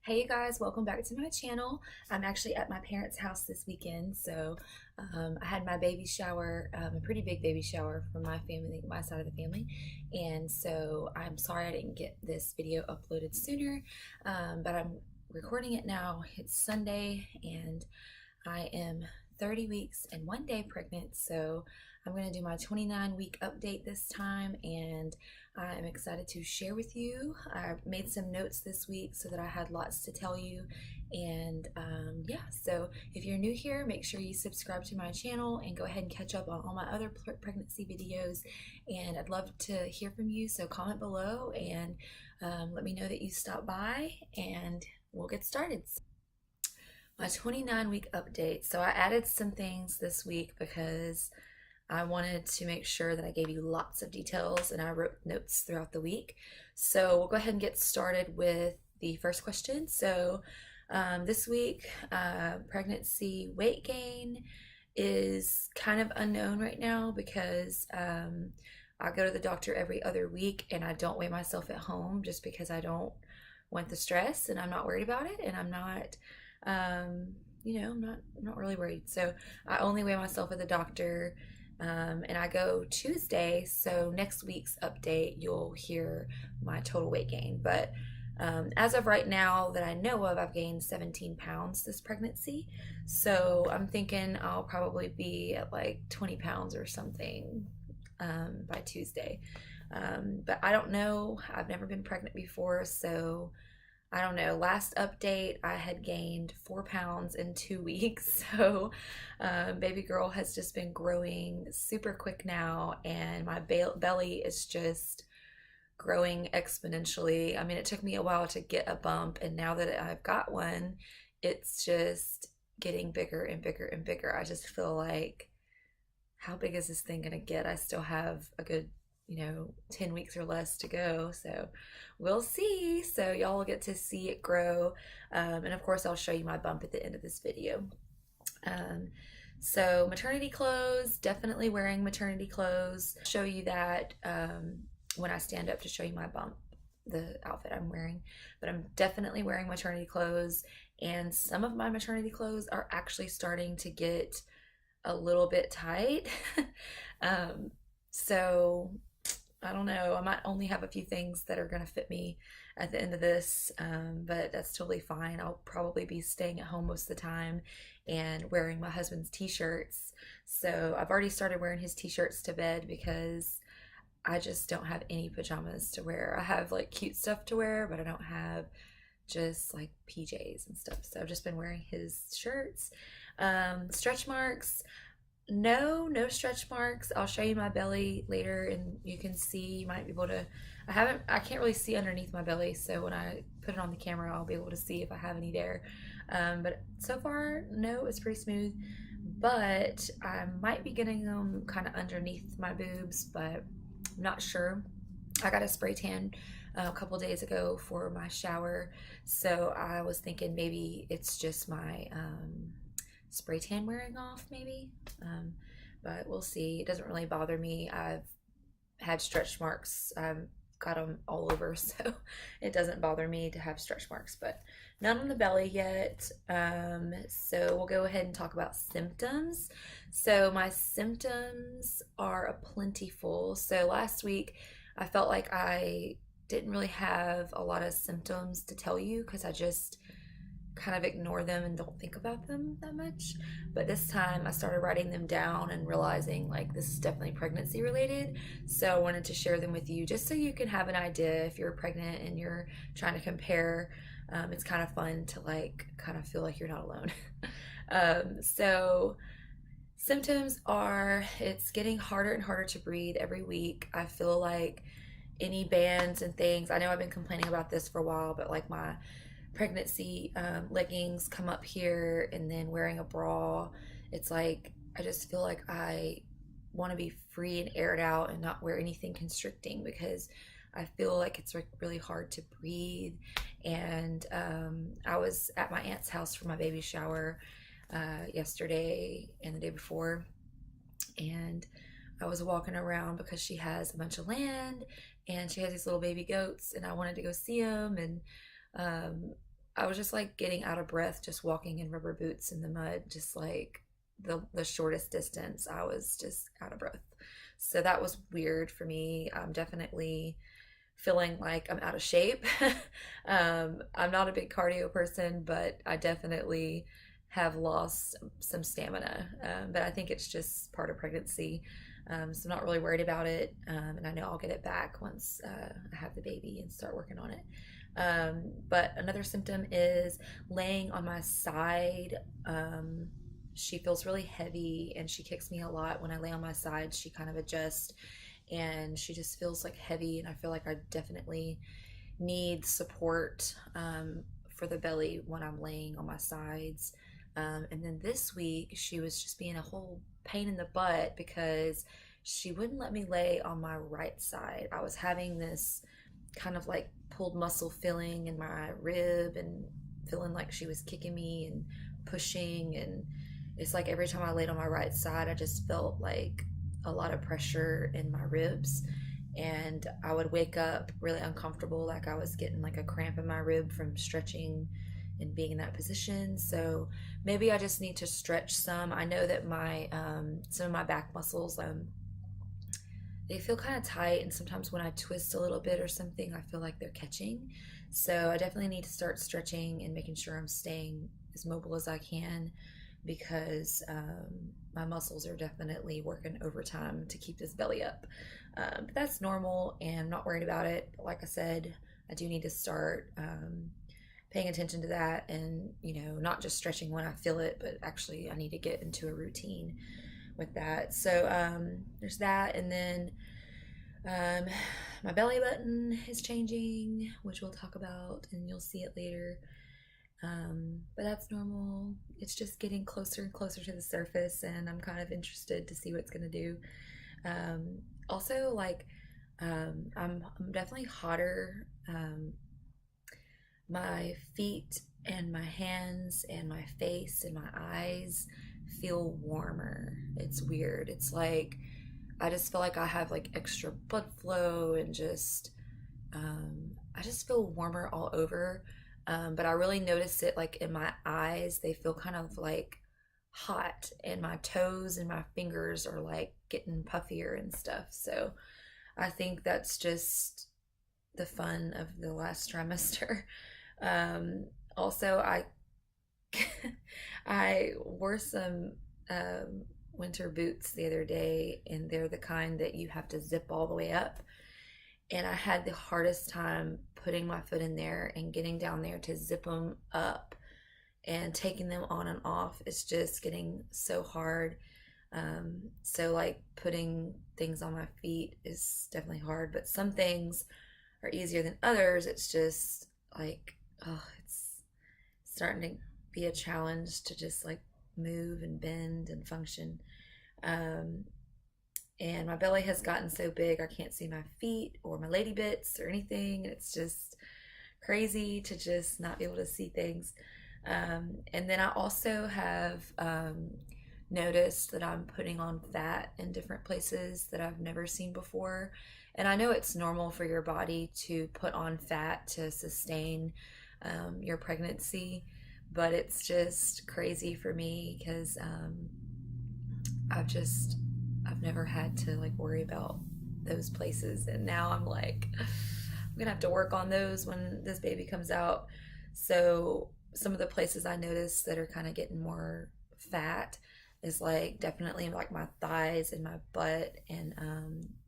Hey you guys, welcome back to my channel. I'm actually at my parents' house this weekend, so I had my baby shower, a pretty big baby shower from my family, my side of the family, and so I'm sorry I didn't get this video uploaded sooner, but I'm recording it now. It's Sunday, and I am 30 weeks and 1 day pregnant, so I'm going to do my 29-week update this time, and I'm excited to share with you. I made some notes this week so that I had lots to tell you, and yeah, so if you're new here, make sure you subscribe to my channel and go ahead and catch up on all my other pregnancy videos, and I'd love to hear from you, so comment below and let me know that you stopped by, and we'll get started. My 29-week update. So I added some things this week because I wanted to make sure that I gave you lots of details, and I wrote notes throughout the week. So we'll go ahead and get started with the first question. So this week, pregnancy weight gain is kind of unknown right now because I go to the doctor every other week and I don't weigh myself at home just because I don't want the stress, and I'm not worried about it, and I'm not I'm not really worried. So I only weigh myself at the doctor, and I go Tuesday. So next week's update, you'll hear my total weight gain. But as of right now that I know of, I've gained 17 pounds this pregnancy. So I'm thinking I'll probably be at like 20 pounds or something by Tuesday. But I don't know. I've never been pregnant before, so I don't know. Last update, I had gained 4 pounds in 2 weeks. So, baby girl has just been growing super quick now, and my belly is just growing exponentially. I mean, it took me a while to get a bump, and now that I've got one, it's just getting bigger and bigger and bigger. I just feel like, how big is this thing gonna get? I still have a good 10 weeks or less to go, so we'll see. So y'all will get to see it grow, and of course I'll show you my bump at the end of this video. So maternity clothes, definitely wearing maternity clothes. Show you that when I stand up to show you my bump, the outfit I'm wearing, but I'm definitely wearing maternity clothes, and some of my maternity clothes are actually starting to get a little bit tight. So I don't know. I might only have a few things that are going to fit me at the end of this, but that's totally fine. I'll probably be staying at home most of the time and wearing my husband's t-shirts. So I've already started wearing his t-shirts to bed because I just don't have any pajamas to wear. I have like cute stuff to wear, but I don't have just like PJs and stuff. So I've just been wearing his shirts. Stretch marks. No stretch marks. I'll show you my belly later and you can see. You might be able to, I can't really see underneath my belly, so when I put it on the camera I'll be able to see if I have any there. But so far, no, it's pretty smooth, but I might be getting them kind of underneath my boobs, but I'm not sure. I got a spray tan a couple days ago for my shower, so I was thinking maybe it's just my spray tan wearing off, maybe, but we'll see. It doesn't really bother me. I've had stretch marks. I've got them all over, so it doesn't bother me to have stretch marks, but none on the belly yet. So we'll go ahead and talk about symptoms. So my symptoms are plentiful. So last week I felt like I didn't really have a lot of symptoms to tell you because I just kind of ignore them and don't think about them that much. But this time I started writing them down and realizing like this is definitely pregnancy related. So I wanted to share them with you just so you can have an idea if you're pregnant and you're trying to compare. It's kind of fun to like kind of feel like you're not alone. So symptoms are, it's getting harder and harder to breathe every week. I feel like any bands and things, I know I've been complaining about this for a while, but like my pregnancy leggings come up here, and then wearing a bra, it's like I just feel like I want to be free and air it out and not wear anything constricting because I feel like it's like really hard to breathe. And I was at my aunt's house for my baby shower yesterday and the day before, and I was walking around because she has a bunch of land and she has these little baby goats, and I wanted to go see them. And I was just like getting out of breath, just walking in rubber boots in the mud, just like the shortest distance. I was just out of breath. So that was weird for me. I'm definitely feeling like I'm out of shape. I'm not a big cardio person, but I definitely have lost some stamina. But I think it's just part of pregnancy. So I'm not really worried about it. And I know I'll get it back once I have the baby and start working on it. But another symptom is laying on my side. She feels really heavy and she kicks me a lot when I lay on my side. She kind of adjusts and she just feels like heavy, and I feel like I definitely need support for the belly when I'm laying on my sides. And then this week she was just being a whole pain in the butt because she wouldn't let me lay on my right side. I was having this kind of like pulled muscle feeling in my rib and feeling like she was kicking me and pushing, and it's like every time I laid on my right side I just felt like a lot of pressure in my ribs, and I would wake up really uncomfortable, like I was getting like a cramp in my rib from stretching and being in that position. So maybe I just need to stretch some. I know that my some of my back muscles they feel kind of tight, and sometimes when I twist a little bit or something I feel like they're catching. So I definitely need to start stretching and making sure I'm staying as mobile as I can, because my muscles are definitely working overtime to keep this belly up. But that's normal and I'm not worried about it. But like I said, I do need to start paying attention to that, and not just stretching when I feel it, but actually I need to get into a routine with that. So there's that, and then my belly button is changing, which we'll talk about and you'll see it later. But that's normal. It's just getting closer and closer to the surface, and I'm kind of interested to see what it's gonna do. Also, like, I'm definitely hotter. My feet and my hands and my face and my eyes feel warmer. It's weird. It's like I just feel like I have like extra blood flow, and just I just feel warmer all over. But I really notice it like in my eyes, they feel kind of like hot, and my toes and my fingers are like getting puffier and stuff. So I think that's just the fun of the last trimester. Also, I wore some winter boots the other day, and they're the kind that you have to zip all the way up. And I had the hardest time putting my foot in there and getting down there to zip them up, and taking them on and off is just getting so hard. So like putting things on my feet is definitely hard, but some things are easier than others. It's just like, oh, it's starting to be a challenge to just like move and bend and function. And my belly has gotten so big I can't see my feet or my lady bits or anything. It's just crazy to just not be able to see things. And then I also have noticed that I'm putting on fat in different places that I've never seen before. And I know it's normal for your body to put on fat to sustain your pregnancy, but it's just crazy for me because I've never had to like worry about those places, and now I'm like, I'm gonna have to work on those when this baby comes out. So some of the places I notice that are kind of getting more fat is like definitely like my thighs and my butt, and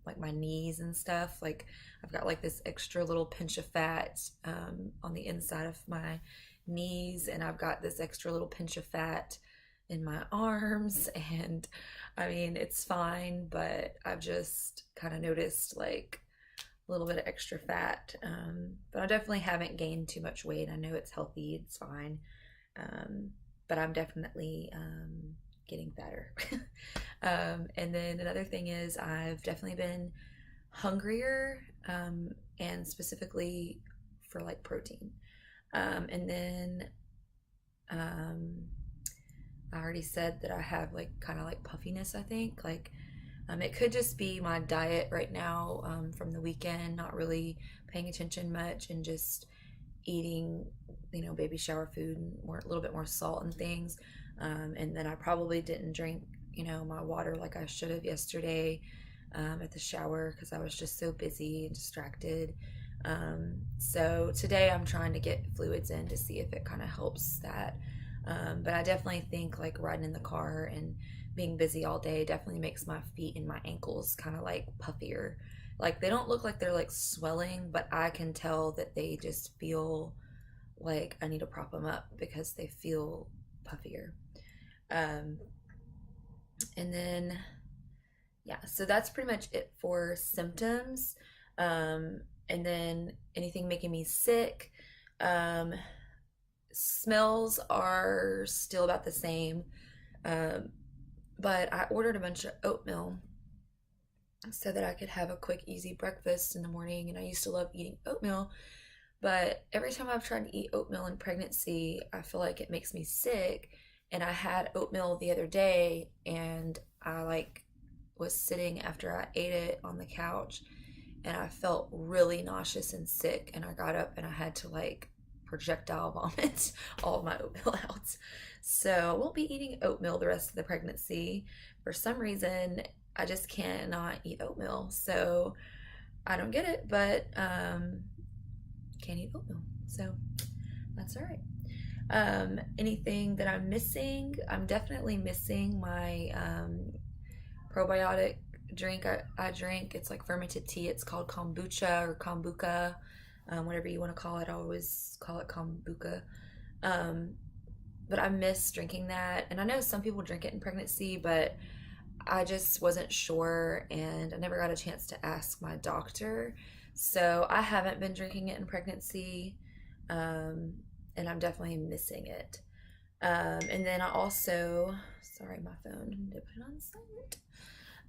like my knees and stuff. Like I've got like this extra little pinch of fat on the inside of my knees, and I've got this extra little pinch of fat in my arms. And I mean, it's fine, but I've just kind of noticed like a little bit of extra fat. But I definitely haven't gained too much weight. I know it's healthy, it's fine. But I'm definitely getting fatter. And then another thing is I've definitely been hungrier, and specifically for like protein. And then I already said that I have like kind of like puffiness, I think. Like it could just be my diet right now from the weekend, not really paying attention much and just eating, baby shower food and more, a little bit more salt and things. And then I probably didn't drink, my water like I should have yesterday at the shower because I was just so busy and distracted. So today I'm trying to get fluids in to see if it kind of helps that. But I definitely think like riding in the car and being busy all day definitely makes my feet and my ankles kind of like puffier. Like they don't look like they're like swelling, but I can tell that they just feel like I need to prop them up because they feel puffier. Um, and then, yeah, so that's pretty much it for symptoms. And then anything making me sick. Um, Smells are still about the same. Um, but I ordered a bunch of oatmeal so that I could have a quick, easy breakfast in the morning. And I used to love eating oatmeal, but every time I've tried to eat oatmeal in pregnancy, I feel like it makes me sick. And I had oatmeal the other day, and I like was sitting after I ate it on the couch, and I felt really nauseous and sick. And I got up and I had to like projectile vomit all of my oatmeal out. So I won't be eating oatmeal the rest of the pregnancy. For some reason, I just cannot eat oatmeal. So I don't get it, but can't eat oatmeal. So that's all right. Anything that I'm missing? I'm definitely missing my probiotic drink I drink. It's like fermented tea. It's called kombucha or kombuka, whatever you want to call it. I always call it kombucha. But I miss drinking that. And I know some people drink it in pregnancy, but I just wasn't sure, and I never got a chance to ask my doctor. So I haven't been drinking it in pregnancy, and I'm definitely missing it. And then I also, sorry, my phone, did put it on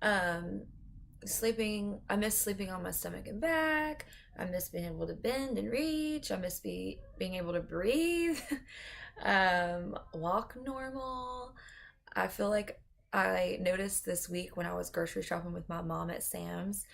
silent. Sleeping, I miss sleeping on my stomach and back. I miss being able to bend and reach. I miss being able to breathe, walk normal. I feel like I noticed this week when I was grocery shopping with my mom at Sam's,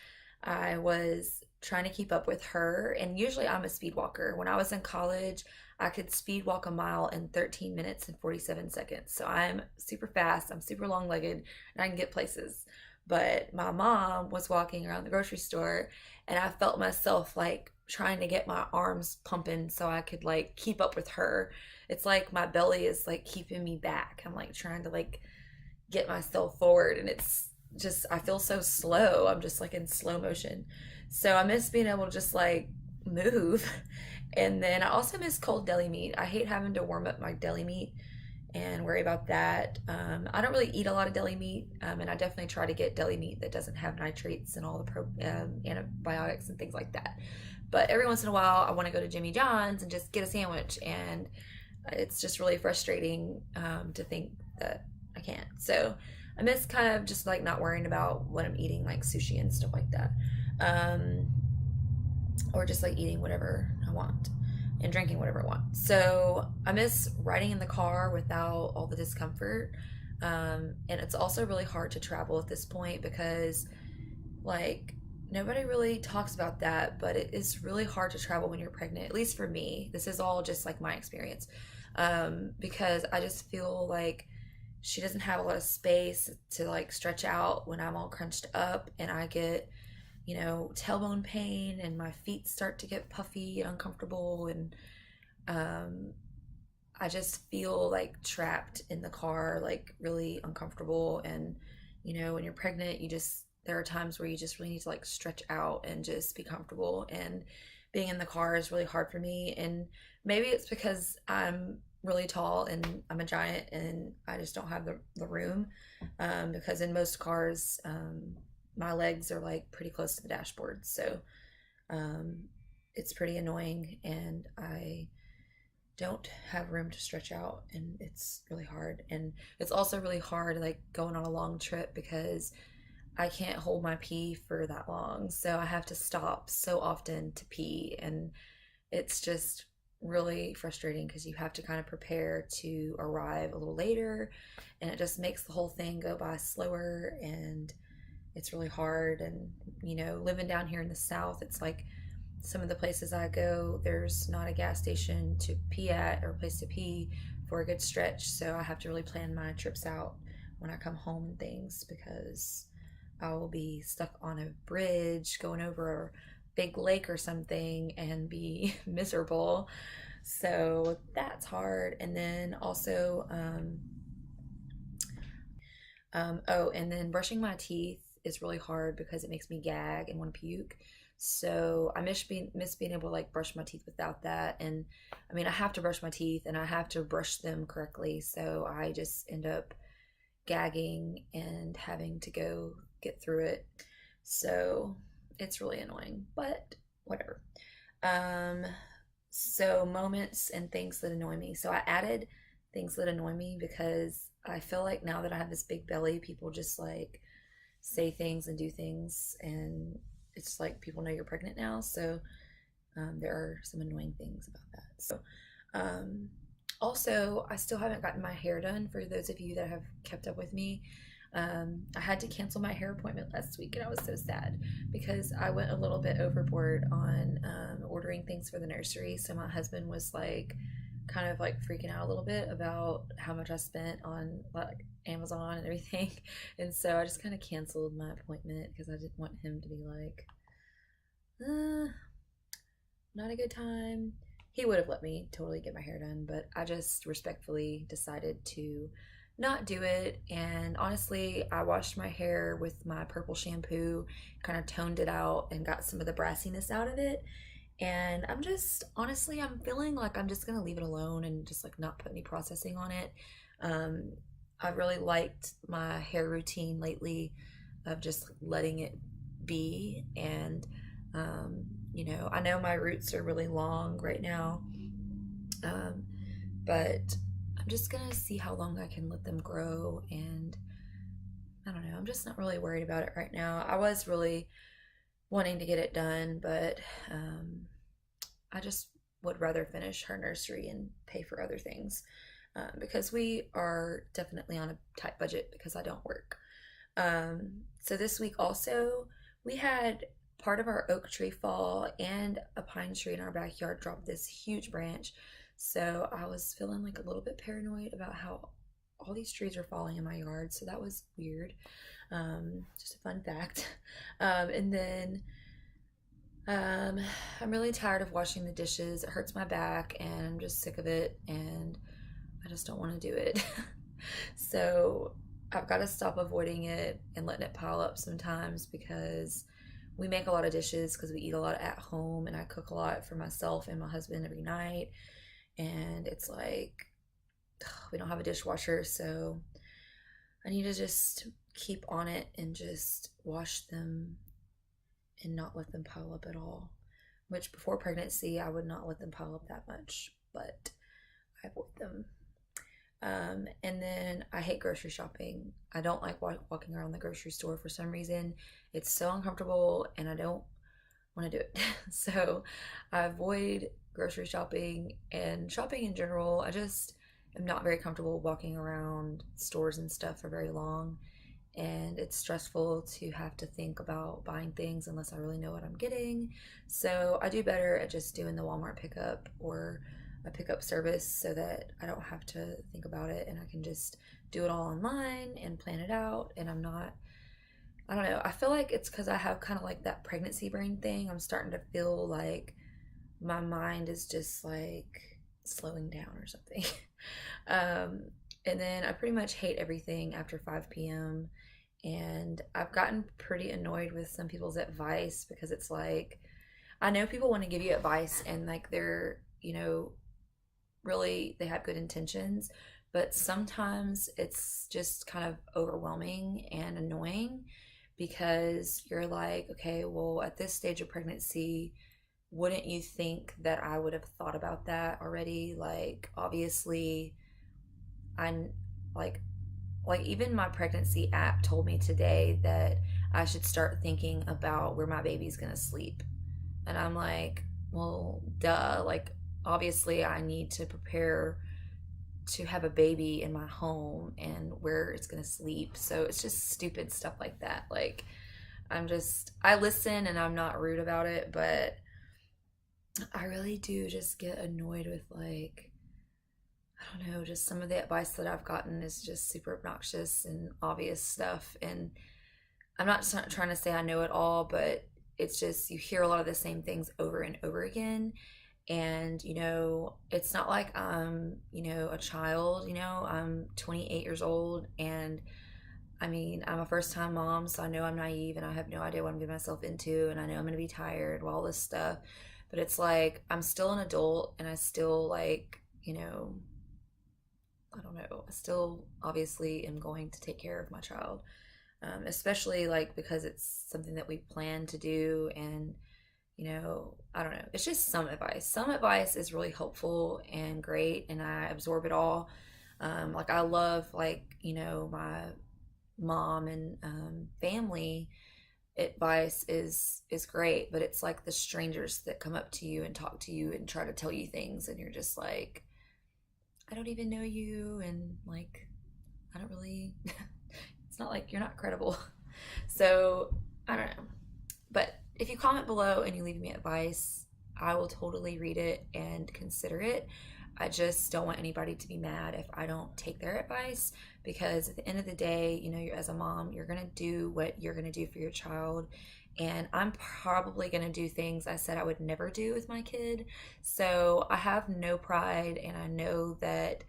I was trying to keep up with her. And usually I'm a speed walker. When I was in college, I could speed walk a mile in 13 minutes and 47 seconds. So I'm super fast, I'm super long legged, and I can get places. But my mom was walking around the grocery store, and I felt myself like trying to get my arms pumping so I could like keep up with her. It's like my belly is like keeping me back. I'm like trying to like get myself forward, and it's just, I feel so slow. I'm just like in slow motion. So I miss being able to just like move. And then I also miss cold deli meat. I hate having to warm up my deli meat and worry about that. I don't really eat a lot of deli meat, and I definitely try to get deli meat that doesn't have nitrates and all the antibiotics and things like that. But every once in a while, I want to go to Jimmy John's and just get a sandwich, and it's just really frustrating to think that I can't. So I miss kind of just like not worrying about what I'm eating, like sushi and stuff like that. Or just like eating whatever I want and drinking whatever I want. So I miss riding in the car without all the discomfort. And it's also really hard to travel at this point because like nobody really talks about that, but it is really hard to travel when you're pregnant, at least for me. This is all just like my experience. Because I just feel like she doesn't have a lot of space to like stretch out when I'm all crunched up, and I get, tailbone pain, and my feet start to get puffy and uncomfortable, and I just feel like trapped in the car, like really uncomfortable. And when you're pregnant, there are times where you just really need to like stretch out and just be comfortable, and being in the car is really hard for me. And maybe it's because I'm really tall and I'm a giant, and I just don't have the room, because in most cars, my legs are like pretty close to the dashboard. So it's pretty annoying, and I don't have room to stretch out, and it's really hard. And it's also really hard like going on a long trip because I can't hold my pee for that long. So I have to stop so often to pee, and it's just really frustrating because you have to kind of prepare to arrive a little later, and it just makes the whole thing go by slower, and it's really hard. And living down here in the South, it's like some of the places I go, there's not a gas station to pee at or a place to pee for a good stretch. So I have to really plan my trips out when I come home and things, because I will be stuck on a bridge going over a big lake or something and be miserable. So that's hard. And then also, oh, and then brushing my teeth is really hard because it makes me gag and want to puke. So I miss being able to like brush my teeth without that. And I mean, I have to brush my teeth and I have to brush them correctly. So I just end up gagging and having to go get through it. So it's really annoying, but whatever. Um, so moments and things that annoy me. So I added things that annoy me because I feel like now that I have this big belly, people just like say things and do things, and it's like people know you're pregnant now. So there are some annoying things about that. So um, also, I still haven't gotten my hair done. For those of you that have kept up with me, I had to cancel my hair appointment last week, and I was so sad because I went a little bit overboard on ordering things for the nursery. So my husband was like, kind of like freaking out a little bit about how much I spent on like Amazon and everything. And so I just kind of canceled my appointment because I didn't want him to be like, not a good time. He would have let me totally get my hair done, but I just respectfully decided to not do it. And honestly, I washed my hair with my purple shampoo, kind of toned it out and got some of the brassiness out of it. And I'm just, honestly, I'm feeling like I'm just gonna leave it alone and just like not put any processing on it. Um, I've really liked my hair routine lately of just letting it be. And, I know my roots are really long right now, um, but I'm just gonna see how long I can let them grow. And I don't know, I'm just not really worried about it right now. I was really wanting to get it done, but I just would rather finish her nursery and pay for other things, because we are definitely on a tight budget because I don't work. So this week also, we had part of our oak tree fall and a pine tree in our backyard drop this huge branch. So I was feeling like a little bit paranoid about how all these trees are falling in my yard. So that was weird. Just a fun fact. And then I'm really tired of washing the dishes. It hurts my back and I'm just sick of it and I just don't want to do it. So I've got to stop avoiding it and letting it pile up sometimes, because we make a lot of dishes because we eat a lot at home and I cook a lot for myself and my husband every night. And it's like, we don't have a dishwasher, so I need to just keep on it and just wash them and not let them pile up at all. Which before pregnancy, I would not let them pile up that much, but I avoid them. And then I hate grocery shopping. I don't like walking around the grocery store for some reason. It's so uncomfortable and I don't want to do it. So I avoid grocery shopping and shopping in general. I just am not very comfortable walking around stores and stuff for very long. And it's stressful to have to think about buying things unless I really know what I'm getting. So I do better at just doing the Walmart pickup or a pickup service so that I don't have to think about it and I can just do it all online and plan it out. And I don't know, I feel like it's because I have kind of like that pregnancy brain thing. I'm starting to feel like my mind is just like slowing down or something. And then I pretty much hate everything after 5 p.m. And I've gotten pretty annoyed with some people's advice because it's like, I know people want to give you advice and like they're, really they have good intentions, but sometimes it's just kind of overwhelming and annoying because you're like, okay, well, at this stage of pregnancy, wouldn't you think that I would have thought about that already? Like, obviously, I'm like even my pregnancy app told me today that I should start thinking about where my baby's gonna sleep. And I'm like, well, duh, like obviously I need to prepare to have a baby in my home and where it's gonna sleep. So it's just stupid stuff like that. Like I listen and I'm not rude about it, but I really do just get annoyed with, like, I don't know, just some of the advice that I've gotten is just super obnoxious and obvious stuff. And I'm not trying to say I know it all, but it's just you hear a lot of the same things over and over again. And, it's not like I'm, a child, I'm 28 years old. And I mean, I'm a first time mom, so I know I'm naive and I have no idea what I'm getting myself into. And I know I'm going to be tired, all this stuff. But it's like, I'm still an adult and I still, like, I don't know, I still obviously am going to take care of my child. Especially like because it's something that we plan to do. And I don't know, it's just some advice is really helpful and great, and I absorb it all. Like I love, like, my mom and family advice is great, but it's like the strangers that come up to you and talk to you and try to tell you things, and you're just like, I don't even know you, and like, I don't really it's not like you're not credible. So I don't know. But if you comment below and you leave me advice, I will totally read it and consider it. I just don't want anybody to be mad if I don't take their advice, because at the end of the day, you're, as a mom, you're going to do what you're going to do for your child. And I'm probably going to do things I said I would never do with my kid. So I have no pride, and I know that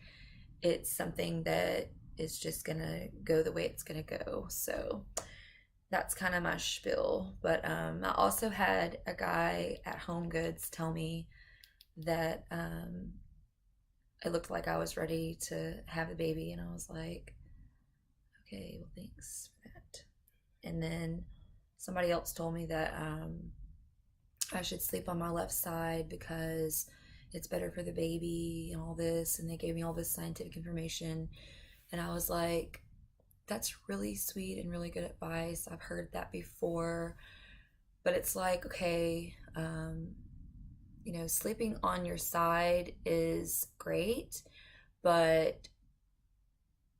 it's something that is just going to go the way it's going to go. So that's kind of my spiel. But I also had a guy at Home Goods tell me that it looked like I was ready to have the baby, and I was like, okay, well, thanks for that. And then somebody else told me that I should sleep on my left side because it's better for the baby and all this, and they gave me all this scientific information, and I was like, that's really sweet and really good advice. I've heard that before, but it's like, okay, sleeping on your side is great, but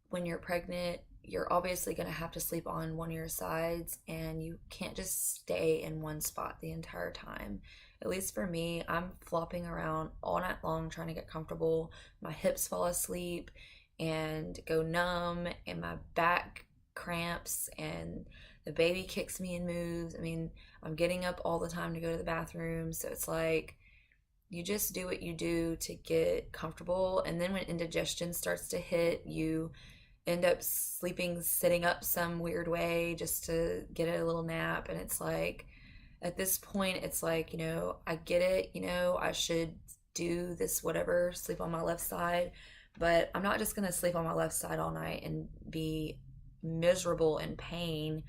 when you're pregnant, you're obviously going to have to sleep on one of your sides, and you can't just stay in one spot the entire time. At least for me, I'm flopping around all night long trying to get comfortable. My hips fall asleep and go numb, and my back cramps, and the baby kicks me and moves. I mean, I'm getting up all the time to go to the bathroom, so it's like you just do what you do to get comfortable, and then when indigestion starts to hit, you end up sleeping sitting up some weird way just to get a little nap. And it's like, at this point, it's like, I get it, I should do this, whatever, sleep on my left side, but I'm not just going to sleep on my left side all night and be miserable in pain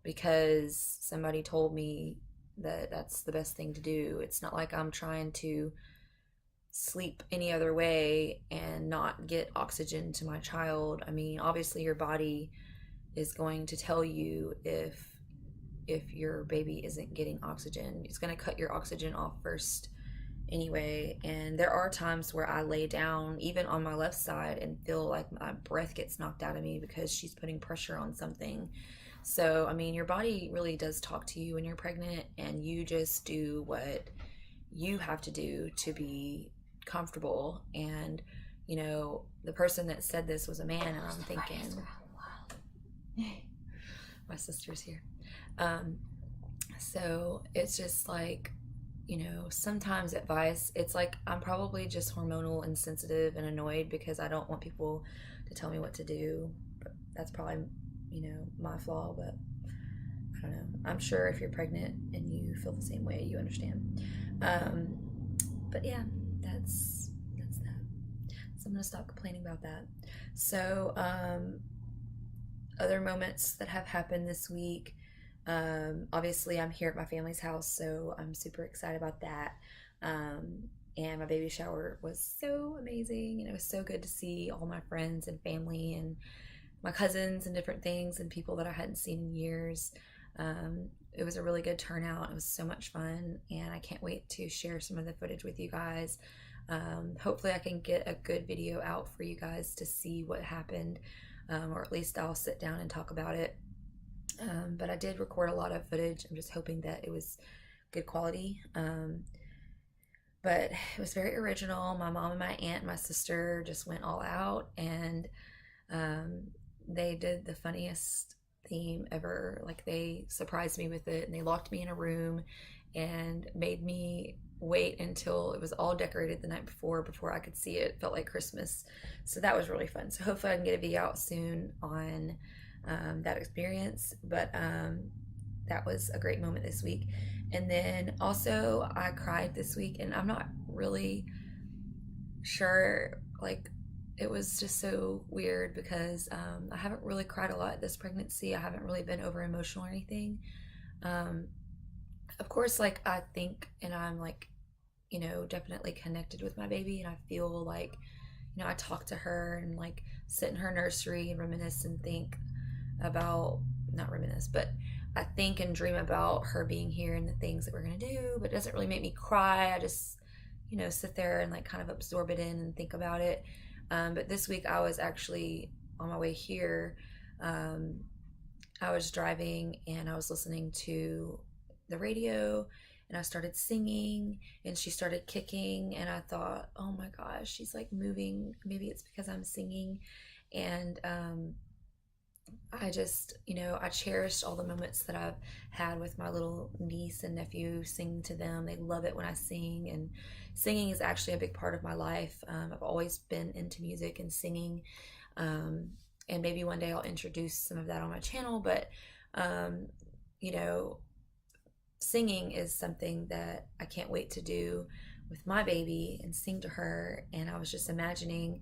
because somebody told me that that's the best thing to do. It's not like I'm trying to sleep any other way and not get oxygen to my child. I mean, obviously your body is going to tell you if your baby isn't getting oxygen. It's going to cut your oxygen off first anyway. And there are times where I lay down even on my left side and feel like my breath gets knocked out of me because she's putting pressure on something. So I mean, your body really does talk to you when you're pregnant, and you just do what you have to do to be comfortable. And the person that said this was a man, and I'm thinking, my sister's here. So it's just like, sometimes advice, it's like I'm probably just hormonal and sensitive and annoyed because I don't want people to tell me what to do. But that's probably my flaw. But I don't know, I'm sure if you're pregnant and you feel the same way, you understand. But yeah, that's that. So I'm gonna stop complaining about that. So other moments that have happened this week, obviously I'm here at my family's house, so I'm super excited about that. And my baby shower was so amazing, and it was so good to see all my friends and family and my cousins and different things and people that I hadn't seen in years. It was a really good turnout. It was so much fun, and I can't wait to share some of the footage with you guys. Hopefully I can get a good video out for you guys to see what happened, or at least I'll sit down and talk about it. But I did record a lot of footage. I'm just hoping that it was good quality. but it was very original. My mom and my aunt and my sister just went all out, and um, they did the funniest theme ever. Like, they surprised me with it, and they locked me in a room and made me wait until it was all decorated the night before I could see it. It felt like Christmas. So that was really fun. So hopefully I can get a video out soon on that experience. But that was a great moment this week. And then also I cried this week, and I'm not really sure, like, it was just so weird because I haven't really cried a lot this pregnancy. I haven't really been over emotional or anything. Um, of course, like, I think, and I'm like, definitely connected with my baby, and I feel like, I talk to her and like sit in her nursery and reminisce and think about, not reminisce, but I think and dream about her being here and the things that we're gonna do, but it doesn't really make me cry. I just, sit there and like kind of absorb it in and think about it. But this week I was actually on my way here. Um, I was driving and I was listening to the radio, and I started singing and she started kicking, and I thought, oh my gosh, she's like moving. Maybe it's because I'm singing. And I just, I cherished all the moments that I've had with my little niece and nephew, singing to them. They love it when I sing, and singing is actually a big part of my life. I've always been into music and singing, um, and maybe one day I'll introduce some of that on my channel, but, um, you know, singing is something that I can't wait to do with my baby and sing to her. And I was just imagining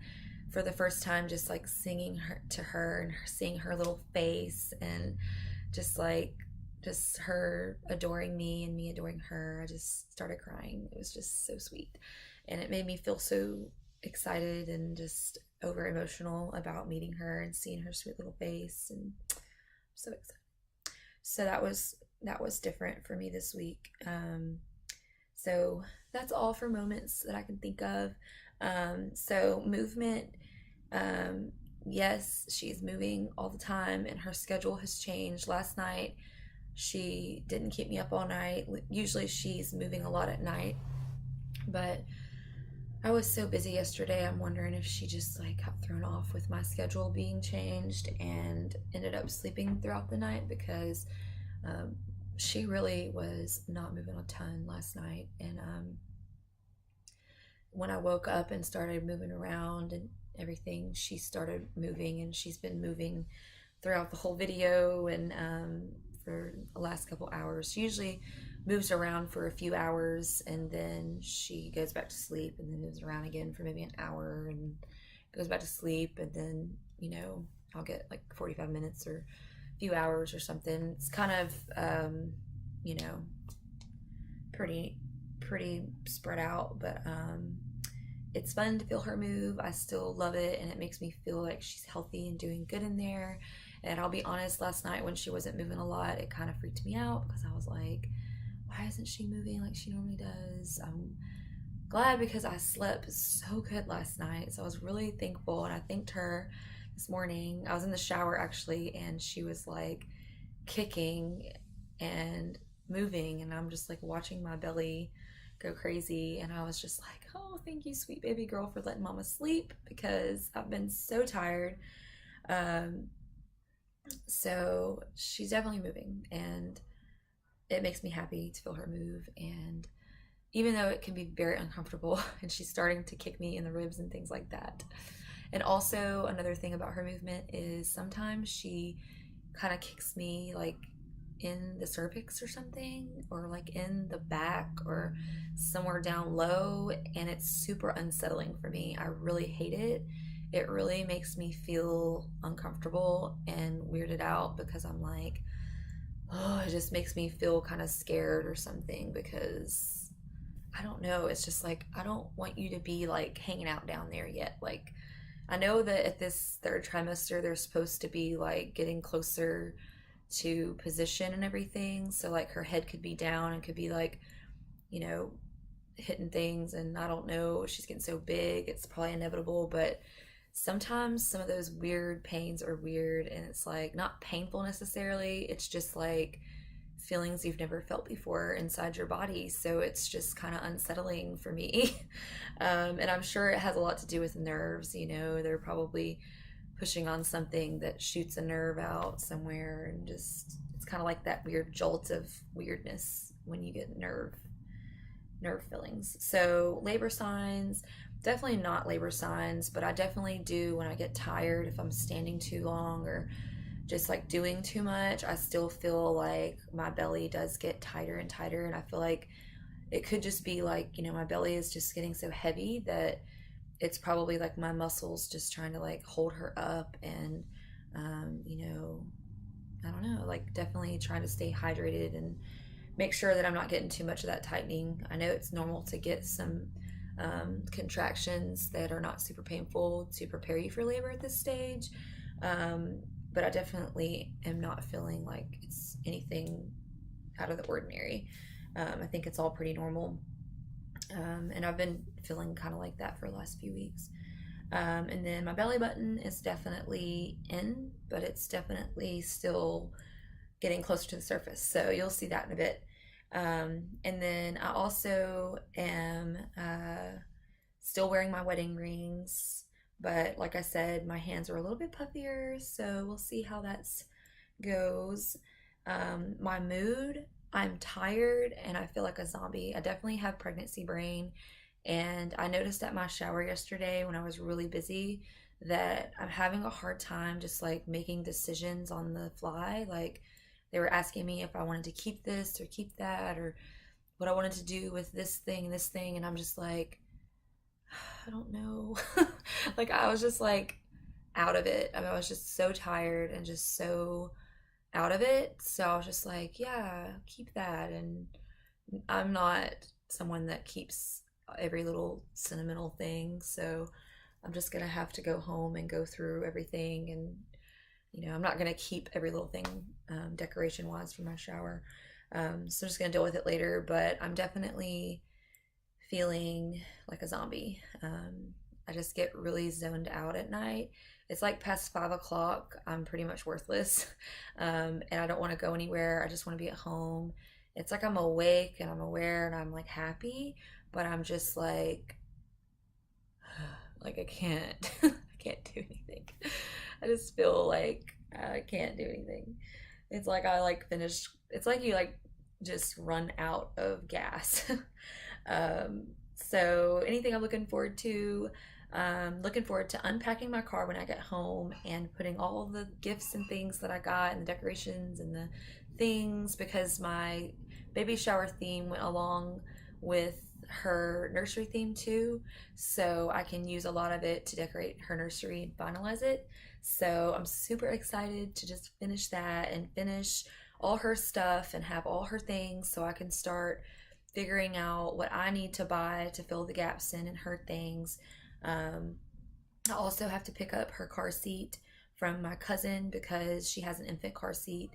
for the first time just like singing to her and seeing her little face, and just like just her adoring me and me adoring her. I just started crying. It was just so sweet, and it made me feel so excited and just over emotional about meeting her and seeing her sweet little face, and I'm so excited. So that was different for me this week. So that's all for moments that I can think of. So movement, yes, she's moving all the time, and her schedule has changed. Last night, she didn't keep me up all night. Usually she's moving a lot at night, but I was so busy yesterday. I'm wondering if she just like got thrown off with my schedule being changed and ended up sleeping throughout the night, because um, she really was not moving a ton last night. And when I woke up and started moving around and everything, she started moving, and she's been moving throughout the whole video and for the last couple hours. She usually moves around for a few hours, and then she goes back to sleep, and then moves around again for maybe an hour and goes back to sleep, and then I'll get like 45 minutes or a few hours or something. It's kind of you know pretty spread out, but it's fun to feel her move. I still love it, and it makes me feel like she's healthy and doing good in there. And I'll be honest, last night when she wasn't moving a lot, it kind of freaked me out, because I was like, why isn't she moving like she normally does? I'm glad, because I slept so good last night, so I was really thankful. And I thanked her this morning. I was in the shower actually, and she was like kicking and moving, and I'm just like watching my belly go crazy, and I was just like, oh, thank you, sweet baby girl, for letting mama sleep, because I've been so tired. So she's definitely moving, and it makes me happy to feel her move. And even though it can be very uncomfortable, and she's starting to kick me in the ribs and things like that. And also another thing about her movement is sometimes she kind of kicks me like in the cervix or something, or like in the back or somewhere down low, and it's super unsettling for me. I really hate it. It really makes me feel uncomfortable and weirded out, because I'm like, oh, it just makes me feel kind of scared or something, because I don't know. It's just like, I don't want you to be like hanging out down there yet. Like, I know that at this third trimester, they're supposed to be like getting closer to position and everything. So like her head could be down and could be like, hitting things. And I don't know, she's getting so big, it's probably inevitable. But sometimes some of those weird pains are weird, and it's like not painful necessarily. It's just like feelings you've never felt before inside your body. So it's just kind of unsettling for me. And I'm sure it has a lot to do with nerves. You know, they're probably pushing on something that shoots a nerve out somewhere, and just it's kind of like that weird jolt of weirdness when you get nerve fillings. So labor signs, definitely not labor signs, but I definitely do when I get tired, if I'm standing too long or just like doing too much, I still feel like my belly does get tighter and tighter. And I feel like it could just be like, you know, my belly is just getting so heavy that it's probably like my muscles just trying to like hold her up. And, you know, I don't know, like definitely trying to stay hydrated and make sure that I'm not getting too much of that tightening. I know it's normal to get some contractions that are not super painful to prepare you for labor at this stage. But I definitely am not feeling like it's anything out of the ordinary. I think it's all pretty normal. And I've been feeling kind of like that for the last few weeks. And then my belly button is definitely in, but it's definitely still getting closer to the surface. So you'll see that in a bit. And then I also am still wearing my wedding rings, but like I said, my hands are a little bit puffier, so we'll see how that goes. My mood, I'm tired and I feel like a zombie. I definitely have pregnancy brain, and I noticed at my shower yesterday when I was really busy that I'm having a hard time just like making decisions on the fly. Like they were asking me if I wanted to keep this or keep that, or what I wanted to do with this thing and this thing, and I'm just like, I don't know. Like I was just like out of it. I mean, I was just so tired and just so out of it. So I was just like, yeah, keep that. And I'm not someone that keeps every little sentimental thing. So I'm just going to have to go home and go through everything. And, you know, I'm not going to keep every little thing decoration wise for my shower. So I'm just going to deal with it later. But I'm definitely feeling like a zombie. I just get really zoned out at night. It's like past 5 o'clock, I'm pretty much worthless. And I don't want to go anywhere. I just want to be at home. It's like I'm awake and I'm aware and I'm like happy, but I'm just like I can't, I can't do anything. I just feel like I can't do anything. It's like I like finish, it's like you like just run out of gas. So anything I'm looking forward to, looking forward to unpacking my car when I get home and putting all the gifts and things that I got and the decorations and the things, because my baby shower theme went along with her nursery theme too, so I can use a lot of it to decorate her nursery and finalize it. So I'm super excited to just finish that and finish all her stuff and have all her things so I can start figuring out what I need to buy to fill the gaps in her things. I also have to pick up her car seat from my cousin because she has an infant car seat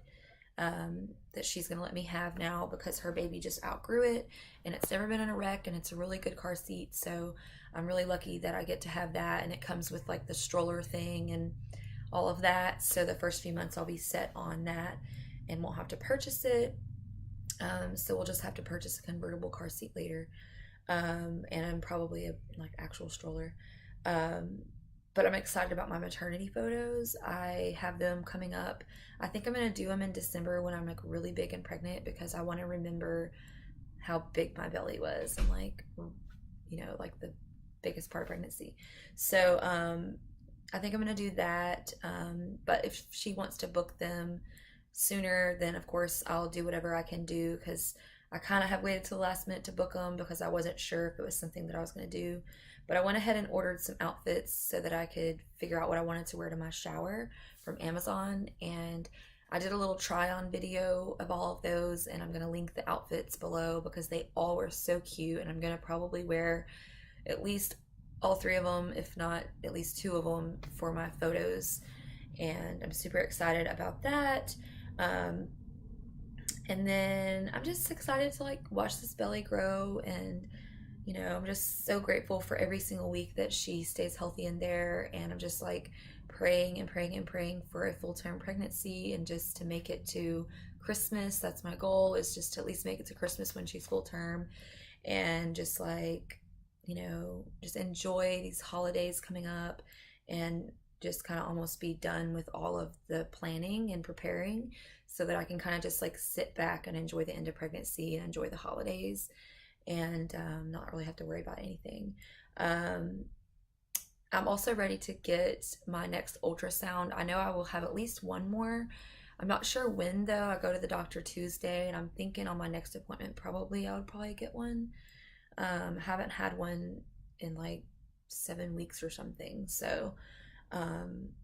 that she's going to let me have now because her baby just outgrew it and it's never been in a wreck and it's a really good car seat. So I'm really lucky that I get to have that, and it comes with like the stroller thing and all of that. So the first few months I'll be set on that and won't have to purchase it. So we'll just have to purchase a convertible car seat later, and I'm probably a like actual stroller. But I'm excited about my maternity photos. I have them coming up. I think I'm gonna do them in December when I'm like really big and pregnant, because I want to remember how big my belly was and like, you know, like the biggest part of pregnancy. So I think I'm gonna do that. But if she wants to book them sooner, then of course I'll do whatever I can do, because I kind of have waited till the last minute to book them because I wasn't sure if it was something that I was going to do. But I went ahead and ordered some outfits so that I could figure out what I wanted to wear to my shower from Amazon, and I did a little try on video of all of those, and I'm going to link the outfits below because they all were so cute, and I'm going to probably wear at least all three of them, if not at least two of them, for my photos, and I'm super excited about that. And then I'm just excited to like watch this belly grow, and you know, I'm just so grateful for every single week that she stays healthy in there, and I'm just like praying and praying and praying for a full-term pregnancy and just to make it to Christmas. That's my goal, is just to at least make it to Christmas when she's full term, and just like, just enjoy these holidays coming up, and just kind of almost be done with all of the planning and preparing, so that I can kind of just like sit back and enjoy the end of pregnancy and enjoy the holidays, and not really have to worry about anything. Um, I'm also ready to get my next ultrasound. I know I will have at least one more. I'm not sure when though. I go to the doctor Tuesday, and I'm thinking on my next appointment I would probably get one. Haven't had one in like 7 weeks or something. So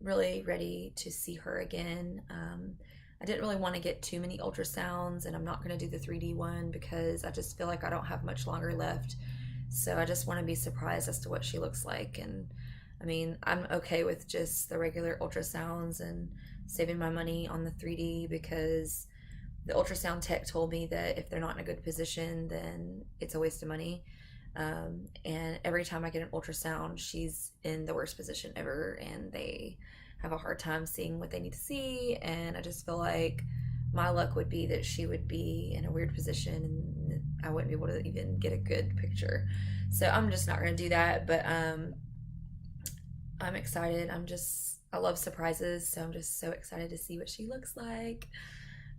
really ready to see her again. I didn't really want to get too many ultrasounds, and I'm not going to do the 3D one because I just feel like I don't have much longer left. So I just want to be surprised as to what she looks like. And I mean, I'm okay with just the regular ultrasounds and saving my money on the 3D, because the ultrasound tech told me that if they're not in a good position, then it's a waste of money. And every time I get an ultrasound, she's in the worst position ever, and they have a hard time seeing what they need to see. And I just feel like my luck would be that she would be in a weird position, and I wouldn't be able to even get a good picture. So I'm just not going to do that. But I'm excited. I love surprises, so I'm just so excited to see what she looks like.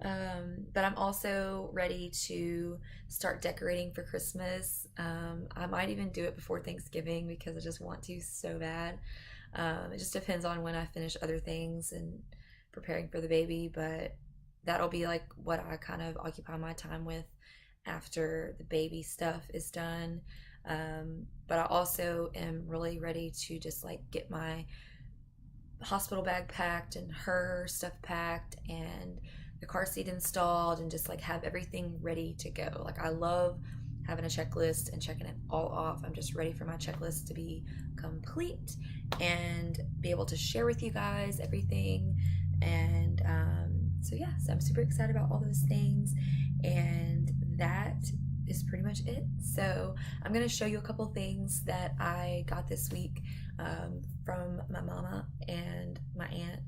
But I'm also ready to start decorating for Christmas. I might even do it before Thanksgiving because I just want to so bad. It just depends on when I finish other things and preparing for the baby, but that'll be like what I kind of occupy my time with after the baby stuff is done. But I also am really ready to just like get my hospital bag packed and her stuff packed and the car seat installed, and just like have everything ready to go. Like, I love having a checklist and checking it all off. I'm just ready for my checklist to be complete and be able to share with you guys everything. And so yeah, so I'm super excited about all those things, and that is pretty much it. So I'm going to show you a couple things that I got this week from my mama and my aunt,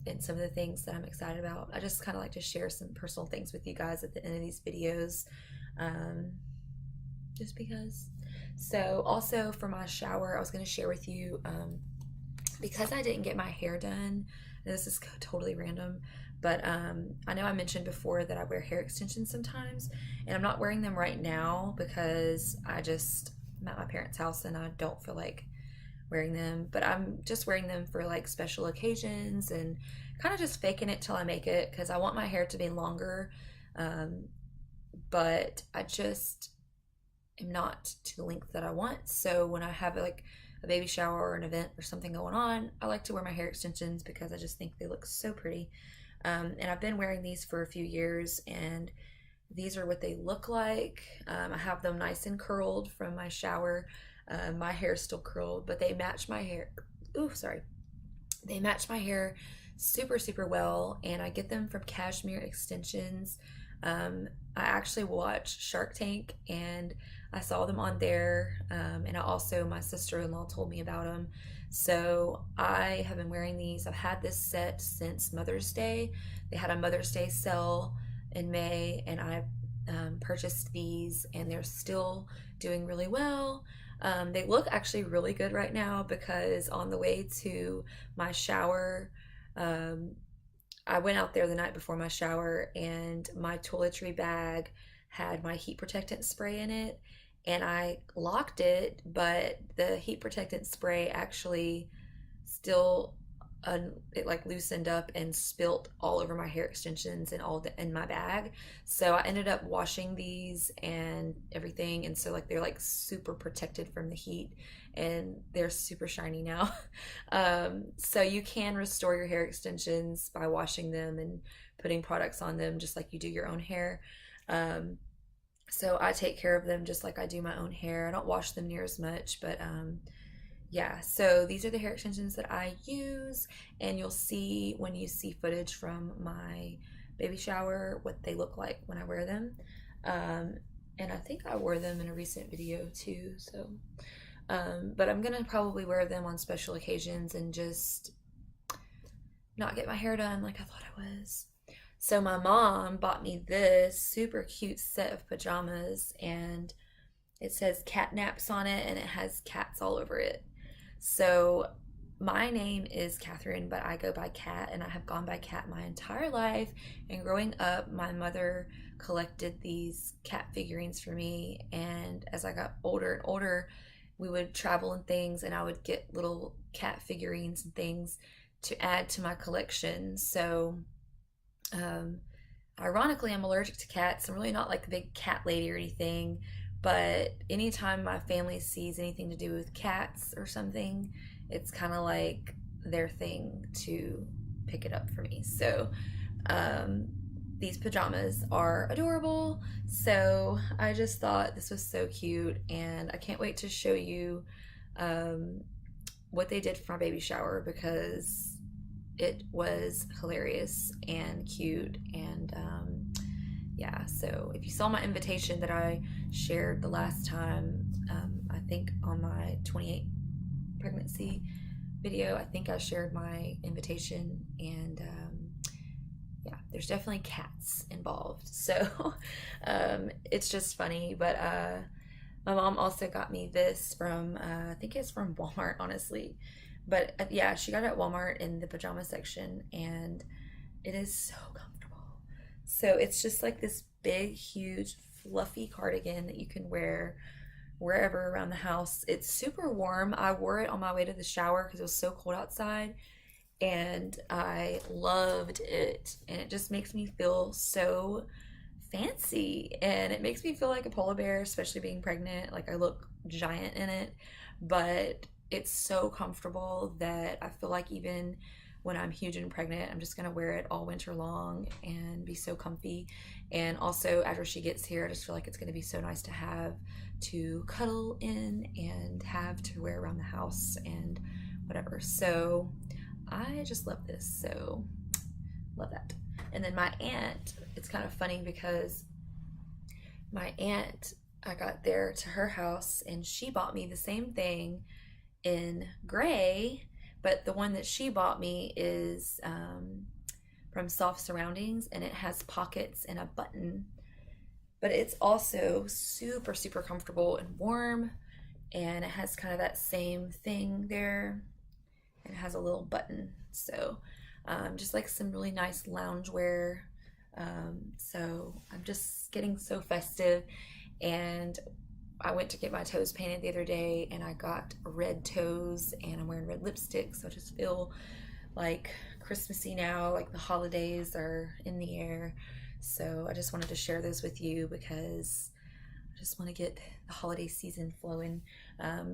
and some of the things that I'm excited about. I just kind of like to share some personal things with you guys at the end of these videos, just because. So also for my shower, I was going to share with you, because I didn't get my hair done, and this is totally random, but I know I mentioned before that I wear hair extensions sometimes, and I'm not wearing them right now because I'm at my parents' house and I don't feel like wearing them, but I'm just wearing them for like special occasions and kind of just faking it till I make it, because I want my hair to be longer, but I just am not to the length that I want. So when I have like a baby shower or an event or something going on, I like to wear my hair extensions because I just think they look so pretty. And I've been wearing these for a few years, and these are what they look like. I have them nice and curled from my shower. My hair is still curled, but they match my hair. Ooh, sorry. They match my hair super, super well, and I get them from Cashmere Extensions. I actually watched Shark Tank, and I saw them on there, and my sister-in-law told me about them. So I have been wearing these. I've had this set since Mother's Day. They had a Mother's Day sale in May, and I purchased these, and they're still doing really well. They look actually really good right now, because on the way to my shower, I went out there the night before my shower, and my toiletry bag had my heat protectant spray in it, and I locked it, but the heat protectant spray actually still it like loosened up and spilt all over my hair extensions and in my bag. So I ended up washing these and everything, and so like they're like super protected from the heat, and they're super shiny now. So you can restore your hair extensions by washing them and putting products on them just like you do your own hair. So I take care of them just like I do my own hair. I don't wash them near as much, but yeah, so these are the hair extensions that I use, and you'll see when you see footage from my baby shower what they look like when I wear them. And I think I wore them in a recent video too, so but I'm gonna probably wear them on special occasions and just not get my hair done like I thought I was. So my mom bought me this super cute set of pajamas, and it says cat naps on it, and it has cats all over it. So my name is Catherine, but I go by Cat, and I have gone by Cat my entire life. And growing up, my mother collected these cat figurines for me, and as I got older and older, we would travel and things, and I would get little cat figurines and things to add to my collection. So um, ironically, I'm allergic to cats. I'm really not like a big cat lady or anything, but anytime my family sees anything to do with cats or something, it's kind of like their thing to pick it up for me. So um, these pajamas are adorable. So I just thought this was so cute, and I can't wait to show you um, what they did for my baby shower, because it was hilarious and cute. And yeah, so if you saw my invitation that I shared the last time, I think on my 28 pregnancy video, I think I shared my invitation, and yeah, there's definitely cats involved. So it's just funny. But my mom also got me this from, I think it's from Walmart, honestly. But yeah, she got it at Walmart in the pajama section, and it is so comfortable. So it's just like this big, huge, fluffy cardigan that you can wear wherever around the house. It's super warm. I wore it on my way to the shower because it was so cold outside, and I loved it. And it just makes me feel so fancy, and it makes me feel like a polar bear, especially being pregnant. Like, I look giant in it, but it's so comfortable that I feel like even when I'm huge and pregnant, I'm just gonna wear it all winter long and be so comfy. And also, after she gets here, I just feel like it's gonna be so nice to have to cuddle in and have to wear around the house and whatever. So I just love this. So love that. And then my aunt, it's kind of funny because my aunt, I got there to her house and she bought me the same thing in gray, but the one that she bought me is from Soft Surroundings, and it has pockets and a button, but it's also super, super comfortable and warm, and it has kind of that same thing there, and it has a little button. So just like some really nice loungewear. So I'm just getting so festive. And I went to get my toes painted the other day, and I got red toes, and I'm wearing red lipstick, so I just feel like Christmassy now, like the holidays are in the air. So I just wanted to share those with you because I just want to get the holiday season flowing.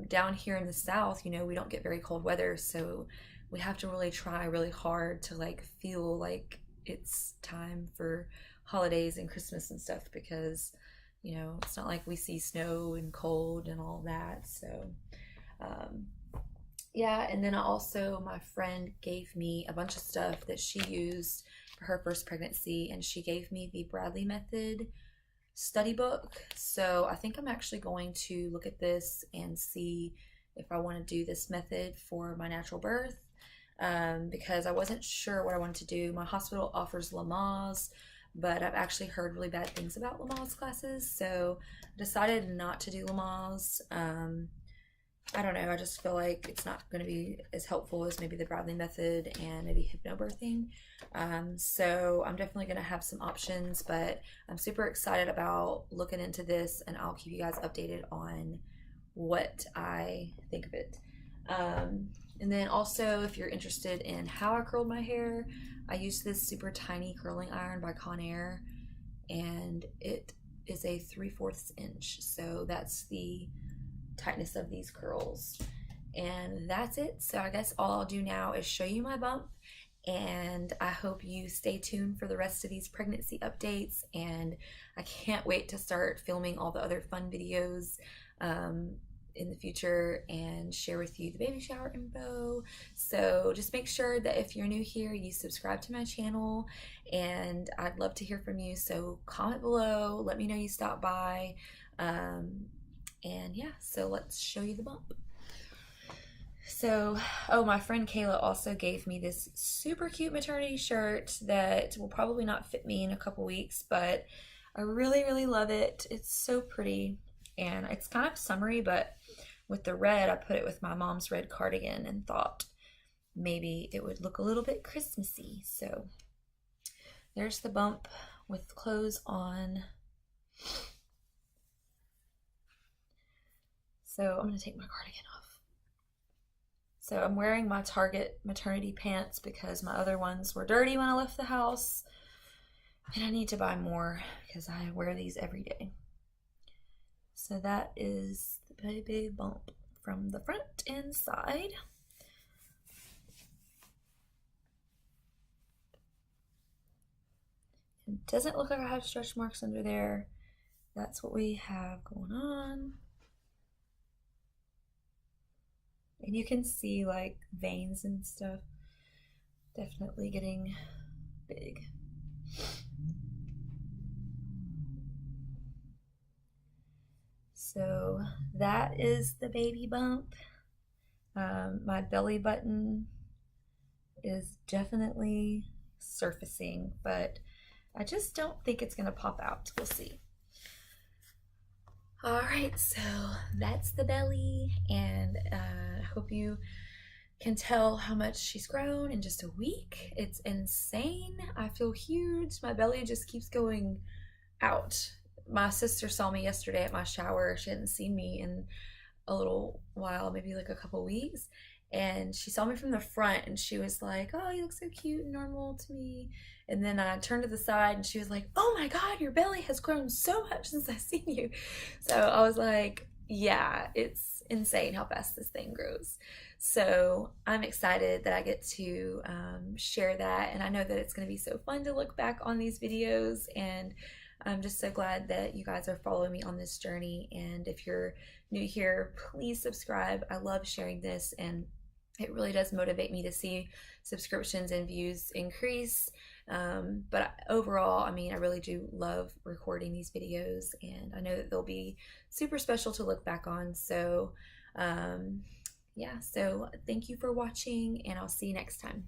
Down here in the South, you know, we don't get very cold weather, so we have to really try really hard to like feel like it's time for holidays and Christmas and stuff, because you know, it's not like we see snow and cold and all that. So yeah. And then also, my friend gave me a bunch of stuff that she used for her first pregnancy, and she gave me the Bradley Method study book. So I think I'm actually going to look at this and see if I want to do this method for my natural birth, because I wasn't sure what I wanted to do. My hospital offers Lamaze, but I've actually heard really bad things about Lamaze classes, so I decided not to do Lamaze. I don't know, I just feel like it's not going to be as helpful as maybe the Bradley Method and maybe hypnobirthing. So I'm definitely going to have some options, but I'm super excited about looking into this, and I'll keep you guys updated on what I think of it. And then also, if you're interested in how I curled my hair, I used this super tiny curling iron by Conair, and it is a 3/4 inch. So that's the tightness of these curls. And that's it. So I guess all I'll do now is show you my bump, and I hope you stay tuned for the rest of these pregnancy updates. And I can't wait to start filming all the other fun videos in the future and share with you the baby shower info. So just make sure that if you're new here, you subscribe to my channel, and I'd love to hear from you. So comment below, let me know you stopped by. And yeah, so let's show you the bump. So, oh, my friend Kayla also gave me this super cute maternity shirt that will probably not fit me in a couple weeks, but I really, really love it. It's so pretty and it's kind of summery, but with the red, I put it with my mom's red cardigan and thought maybe it would look a little bit Christmassy. So, there's the bump with clothes on. So, I'm going to take my cardigan off. So I'm wearing my Target maternity pants because my other ones were dirty when I left the house. And I need to buy more because I wear these every day. So that is the baby bump from the front and side. It doesn't look like I have stretch marks under there. That's what we have going on. And you can see like veins and stuff definitely getting big. So that is the baby bump. My belly button is definitely surfacing, but I just don't think it's gonna pop out. We'll see. All right, so that's the belly, and I hope you can tell how much she's grown in just a week. It's insane. I feel huge. My belly just keeps going out. My sister saw me yesterday at my shower. She hadn't seen me in a little while, maybe like a couple weeks, and she saw me from the front and she was like, "Oh, you look so cute and normal to me." And then I turned to the side and she was like, "Oh my God, your belly has grown so much since I've seen you." So I was like, yeah, it's insane how fast this thing grows. So I'm excited that I get to share that. And I know that it's going to be so fun to look back on these videos. And I'm just so glad that you guys are following me on this journey. And if you're new here, please subscribe. I love sharing this, and it really does motivate me to see subscriptions and views increase. But overall, I mean, I really do love recording these videos, and I know that they'll be super special to look back on. So, yeah, so thank you for watching, and I'll see you next time.